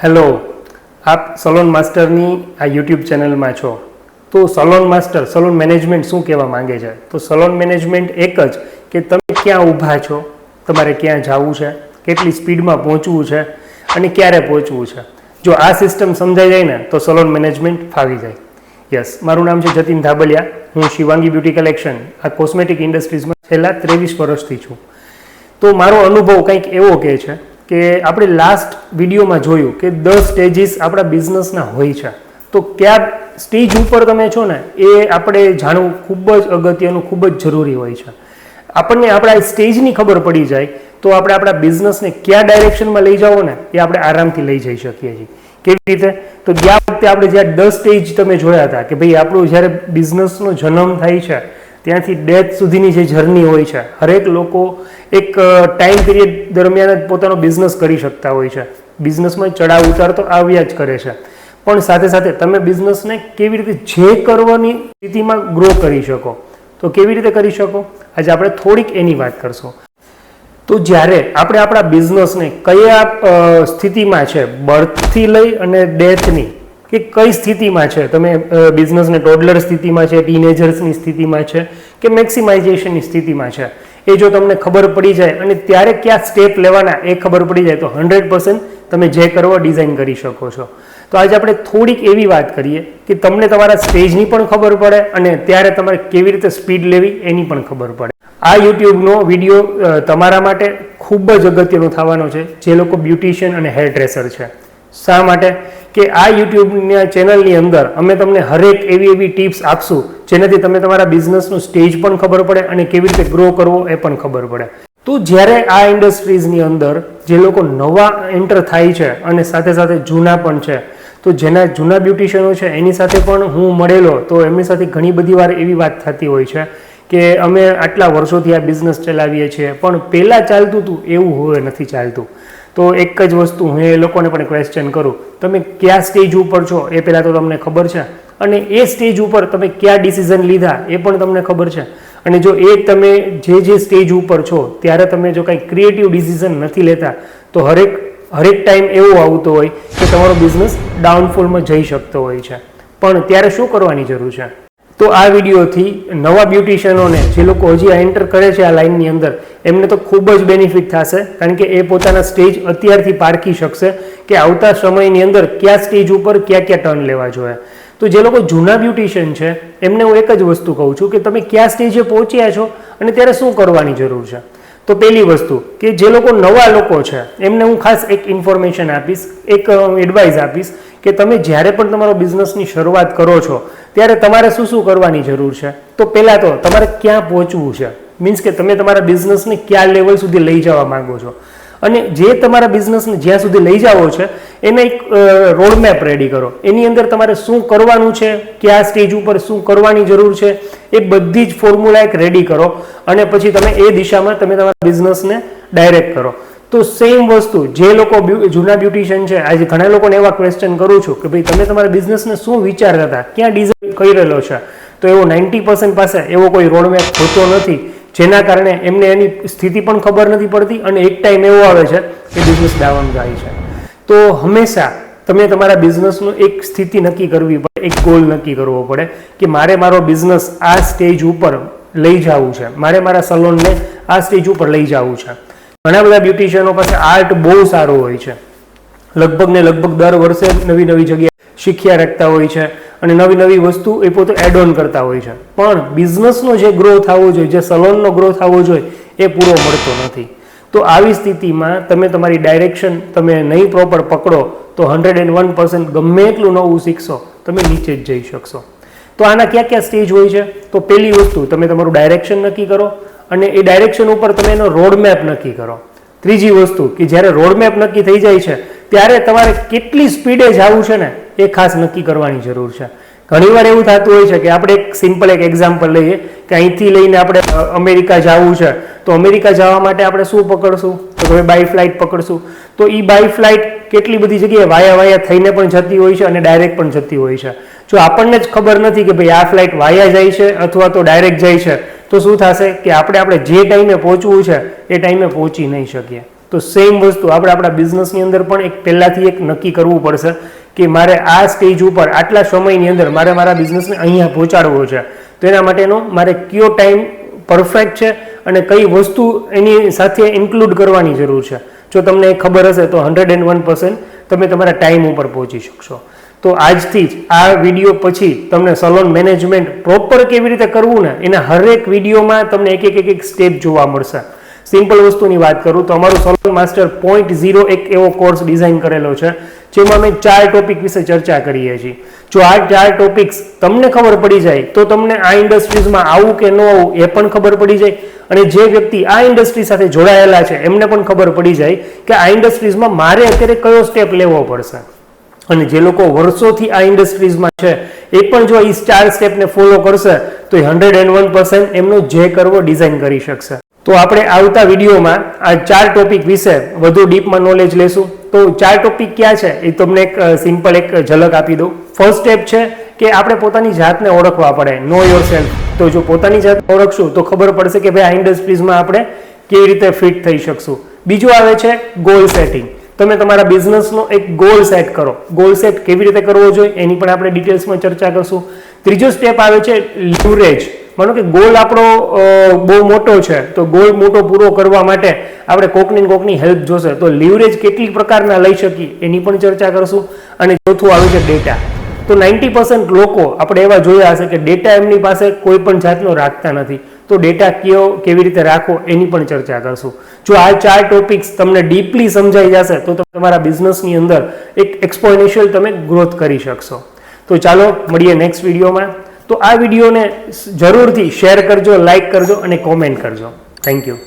Hello, આપ salon માસ્ટરની આ YouTube ચેનલમાં છો. તો સલોન માસ્ટર સલોન મેનેજમેન્ટ શું કહેવા માંગે છે? તો સલોન મેનેજમેન્ટ એક જ કે તમે ક્યાં ઊભા છો, તમારે ક્યાં જવું છે, કેટલી સ્પીડમાં પહોંચવું છે અને ક્યારે પહોંચવું છે. જો આ સિસ્ટમ સમજાઈ જાય ને તો સલોન મેનેજમેન્ટ ફાવી જાય. યસ, મારું નામ છે જતીન ધાબલિયા. હું શિવાંગી બ્યુટી કલેક્શન આ કોસ્મેટિક ઇન્ડસ્ટ્રીઝમાં છેલ્લા 23 વર્ષથી છું. તો મારો અનુભવ કંઈક એવો કહે છે કે આપણે લાસ્ટ વિડીયોમાં જોયું કે 10 સ્ટેજીસ આપણા બિઝનેસના હોય છે. તો કયા સ્ટેજ ઉપર તમે છો ને એ આપણે જાણવું ખૂબ જ અગત્યનું, ખૂબ જ જરૂરી હોય છે. આપણને આપણા સ્ટેજની ખબર પડી જાય તો આપણે આપણા બિઝનેસને કયા ડાયરેક્શનમાં લઈ જાઓ ને એ આપણે આરામથી લઈ જઈ શકીએ છીએ. કેવી રીતે? તો ગયા વખતે આપણે જ્યારે 10 સ્ટેજ તમે જોયા હતા કે ભાઈ આપણું જ્યારે બિઝનેસનો જન્મ થાય છે ત્યાંથી ડેથ સુધીની જે જર્ની હોય છે, હરેક લોકો એક ટાઈમ પીરિયડ દરમિયાન જ પોતાનો બિઝનેસ કરી શકતા હોય છે. બિઝનેસમાં ચડાવ ઉતાર તો આવ્યા જ કરે છે, પણ સાથે સાથે તમે બિઝનેસને કેવી રીતે જે કરવાની સ્થિતિમાં ગ્રો કરી શકો, તો કેવી રીતે કરી શકો આજે આપણે થોડીક એની વાત કરશું. તો જ્યારે આપણે આપણા બિઝનેસને કયા સ્થિતિમાં છે, બર્થથી લઈ અને ડેથની, કે કઈ સ્થિતિમાં છે, તમે બિઝનેસને ટોડલર સ્થિતિમાં છે, ટીનેજર્સની સ્થિતિમાં છે કે મેક્સિમાઇઝેશનની સ્થિતિમાં છે, એ જો તમને ખબર પડી જાય અને ત્યારે કયા સ્ટેપ લેવાના એ ખબર પડી જાય તો 100% તમે જે કરવા ડિઝાઇન કરી શકો છો. તો આજે આપણે થોડીક એવી વાત કરીએ કે તમને તમારા સ્ટેજની પણ ખબર પડે અને ત્યારે તમારે કેવી રીતે સ્પીડ લેવી એની પણ ખબર પડે. આ યુટ્યુબનો વિડીયો તમારા માટે ખૂબ જ અગત્યનો થવાનો છે જે લોકો બ્યુટિશિયન અને હેર ડ્રેસર છે. શા માટે? કે આ યુટ્યુબના ચેનલની અંદર અમે તમને હરેક એવી ટિપ્સ આપશું જેનાથી તમે તમારા બિઝનેસનું સ્ટેજ પણ ખબર પડે અને કેવી રીતે ગ્રો કરવો એ પણ ખબર પડે. તો જ્યારે આ ઇન્ડસ્ટ્રીઝની અંદર જે લોકો નવા એન્ટર થાય છે અને સાથે સાથે જૂના પણ છે, તો જેના જૂના બ્યુટિશિયનો છે એની સાથે પણ હું મળેલો, તો એમની સાથે ઘણી બધી વાર એવી વાત થતી હોય છે કે અમે આટલા વર્ષોથી આ બિઝનેસ ચલાવીએ છીએ પણ પહેલાં ચાલતું હતું એવું હવે નથી ચાલતું. તો એક જ વસ્તુ હું એ લોકોને પણ ક્વેશ્ચન કરું, તમે કયા સ્ટેજ ઉપર છો એ પહેલાં તો તમને ખબર છે? અને એ સ્ટેજ ઉપર તમે કયા ડિસિઝન લીધા એ પણ તમને ખબર છે? અને જો એ તમે જે સ્ટેજ ઉપર છો ત્યારે તમે જો કંઈ ક્રિએટિવ ડિસિઝન નથી લેતા તો હરેક ટાઈમ એવું આવતો હોય કે તમારો બિઝનેસ ડાઉનફોલમાં જઈ શકતો હોય છે. પણ ત્યારે શું કરવાની જરૂર છે? તો આ વિડીયોથી નવા બ્યુટિશિયનોને, જે લોકો હજી એન્ટર કરે છે આ લાઇનની અંદર, એમને તો ખૂબ જ બેનિફિટ થશે, કારણ કે એ પોતાના સ્ટેજ અત્યારથી પારખી શકશે કે આવતા સમયની અંદર કયા સ્ટેજ ઉપર કયા ટર્ન લેવા જોઈએ. તો જે લોકો જૂના બ્યુટિશિયન છે એમને હું એક જ વસ્તુ કહું છું કે તમે કયા સ્ટેજે પહોંચ્યા છો અને ત્યારે શું કરવાની જરૂર છે. તો પહેલી વસ્તુ કે જે લોકો નવા લોકો છે એમને હું ખાસ એક ઇન્ફોર્મેશન આપીશ, એક એડવાઇસ આપીશ કે તમે જ્યારે પણ તમારો બિઝનેસની શરૂઆત કરો છો ત્યારે તમારે શું કરવાની જરૂર છે. તો પહેલાં તો તમારે ક્યાં પહોંચવું છે, મીન્સ કે તમે તમારા બિઝનેસને કયા લેવલ સુધી લઈ જવા માંગો છો અને જે તમારા બિઝનેસને જ્યાં સુધી લઈ જાઓ છે એને એક રોડમેપ રેડી કરો. એની અંદર તમારે શું કરવાનું છે, કયા સ્ટેજ ઉપર શું કરવાની જરૂર છે, એ બધી જ ફોર્મ્યુલા એક રેડી કરો અને પછી તમે એ દિશામાં તમે તમારા બિઝનેસને ડાયરેક્ટ કરો. તો સેમ વસ્તુ જે લોકો જૂના બ્યુટિશિયન છે, આજે ઘણા લોકોને એવા ક્વેશ્ચન કરું છું કે ભાઈ તમે તમારા બિઝનેસને શું વિચારતા હતા, ક્યાં ડિઝાઇન કરી રહેલો છે, તો એવો 90% પાસે એવો કોઈ રોડમેપ હોતો નથી, જેના કારણે એમને એની સ્થિતિ પણ ખબર નથી પડતી અને એક ટાઈમ એવો આવે છે કે બિઝનેસ ડાઉન જાય છે. તો હંમેશા તમે તમારા બિઝનેસનું એક સ્થિતિ નક્કી કરવી પડે, એક ગોલ નક્કી કરવો પડે કે મારે મારો બિઝનેસ આ સ્ટેજ ઉપર લઈ જવું છે, મારે મારા સલોનને આ સ્ટેજ ઉપર લઈ જવું છે. ઘણા બધા બ્યુટિશિયનો પાસે આર્ટ બહુ સારો હોય છે, લગભગ દર વર્ષે નવી જગ્યાએ શીખ્યા રાખતા હોય છે અને નવી વસ્તુ એ પોતે એડ ઓન કરતા હોય છે, પણ બિઝનેસનો જે ગ્રો થવો જોઈએ, જે સલોનનો ગ્રો થવો જોઈએ એ પૂરો મળતો નથી. તો આવી સ્થિતિમાં તમે તમારી ડાયરેક્શન તમે નહીં પ્રોપર પકડો તો 101% ગમે એટલું નવું શીખશો તમે નીચે જ જઈ શકશો. તો આના કયા સ્ટેજ હોય છે? તો પહેલી વસ્તુ તમે તમારું ડાયરેક્શન નક્કી કરો અને એ ડાયરેક્શન ઉપર તમે એનો રોડમેપ નક્કી કરો. ત્રીજી વસ્તુ કે જ્યારે રોડમેપ નક્કી થઈ જાય છે ત્યારે તમારે કેટલી સ્પીડે જવું છે ને એ ખાસ નક્કી કરવાની જરૂર છે. ઘણીવાર એવું થતું હોય છે કે આપણે એક સિમ્પલ એક્ઝામ્પલ લઈએ કે અહીંથી લઈને આપણે અમેરિકા જવું છે, તો અમેરિકા જવા માટે આપણે શું પકડશું? તો તમે બાય ફ્લાઇટ પકડશું. તો એ બાય ફ્લાઇટ કેટલી બધી જગ્યાએ વાયા થઈને પણ જતી હોય છે અને ડાયરેક્ટ પણ જતી હોય છે. જો આપણને જ ખબર નથી કે ભાઈ આ ફ્લાઇટ વાયા જાય છે અથવા તો ડાયરેક્ટ જાય છે, તો શું થશે કે આપણે જે ટાઈમે પહોંચવું છે એ ટાઈમે પહોંચી નહીં શકીએ. તો સેમ વસ્તુ આપણે આપણા બિઝનેસની અંદર પણ એક પહેલાથી એક નક્કી કરવું પડશે કે મારે આ સ્ટેજ ઉપર આટલા સમયની અંદર મારે મારા બિઝનેસને અહીંયા પહોંચાડવો છે. તો એના માટેનો મારે કયો ટાઈમ પરફેક્ટ છે અને કઈ વસ્તુ એની સાથે ઇન્ક્લુડ કરવાની જરૂર છે. જો તમને ખબર હશે તો 101% તમે તમારા ટાઈમ ઉપર પહોંચી શકશો. તો આજથી જ આ વિડીયો પછી તમને સલોન મેનેજમેન્ટ પ્રોપર કેવી રીતે કરવું ને એના હરેક વિડીયોમાં તમને એક સ્ટેપ જોવા મળશે. સિમ્પલ વસ્તુની વાત કરું તો અમારું સલોન માસ્ટર 0.0 એક એવો કોર્સ ડિઝાઇન કરેલો છે જેમાં અમે 4 ટોપિક વિશે ચર્ચા કરીએ છીએ. જો આ 4 ટોપિક્સ તમને ખબર પડી જાય તો તમને આ ઇન્ડસ્ટ્રીઝમાં આવું કે ન આવું એ પણ ખબર પડી જાય, અને જે વ્યક્તિ આ ઇન્ડસ્ટ્રી સાથે જોડાયેલા છે એમને પણ ખબર પડી જાય કે આ ઇન્ડસ્ટ્રીઝમાં મારે અત્યારે કયો સ્ટેપ લેવો પડશે. અને જે લોકો વર્ષોથી આ ઇન્ડસ્ટ્રીઝમાં છે એ પણ જો એ 4 સ્ટેપને ફોલો કરશે તો એ 101% એમનો જે કરવો ડિઝાઇન કરી શકશે. તો આપણે આવતા વિડીયોમાં આ 4 ટોપિક વિશે વધુ ડીપમાં નોલેજ લેશું. તો 4 ટોપિક ક્યાં છે એ તમને એક સિમ્પલ એક ઝલક આપી દઉં. ફર્સ્ટ સ્ટેપ છે કે આપણે પોતાની જાતને ઓળખવા પડે, નો યોર સેલ્ફ. તો જો પોતાની જાતને ઓળખશું તો ખબર પડશે કે ભાઈ આ ઇન્ડસ્ટ્રીઝમાં આપણે કેવી રીતે ફિટ થઈ શકશું. બીજું આવે છે ગોલ સેટિંગ. તમે તમારા બિઝનેસનો એક ગોલ સેટ કરો. ગોલ સેટ કેવી રીતે કરવો જોઈએ એની પણ આપણે ડિટેલ્સમાં ચર્ચા કરશું. ત્રીજો સ્ટેપ આવે છે લિવરેજ. માનો કે ગોલ આપણો બહુ મોટો છે તો ગોલ મોટો પૂરો કરવા માટે આપણે કોકની હેલ્પ જોશે, તો લિવરેજ કેટલી પ્રકારના લઈ શકીએ એની પણ ચર્ચા કરશું. અને ચોથું આવે છે ડેટા. તો 90% લોકો આપણે એવા જોયા હશે કે ડેટા એમની પાસે કોઈ પણ જાતનો રાખતા નથી. તો ડેટા કેવી રીતે રાખવો એની પણ ચર્ચા કરશું. જો આ 4 ટોપિક્સ તમને ડીપલી સમજાઈ જશે તો તમારા બિઝનેસની અંદર એક એક્સપોનેન્શિયલ તમે ગ્રોથ કરી શકશો. તો ચાલો મળીએ નેક્સ્ટ વિડીયોમાં. તો આ વિડીયોને જરૂરથી શેર કરજો, લાઈક કરજો અને કોમેન્ટ કરજો. Thank you.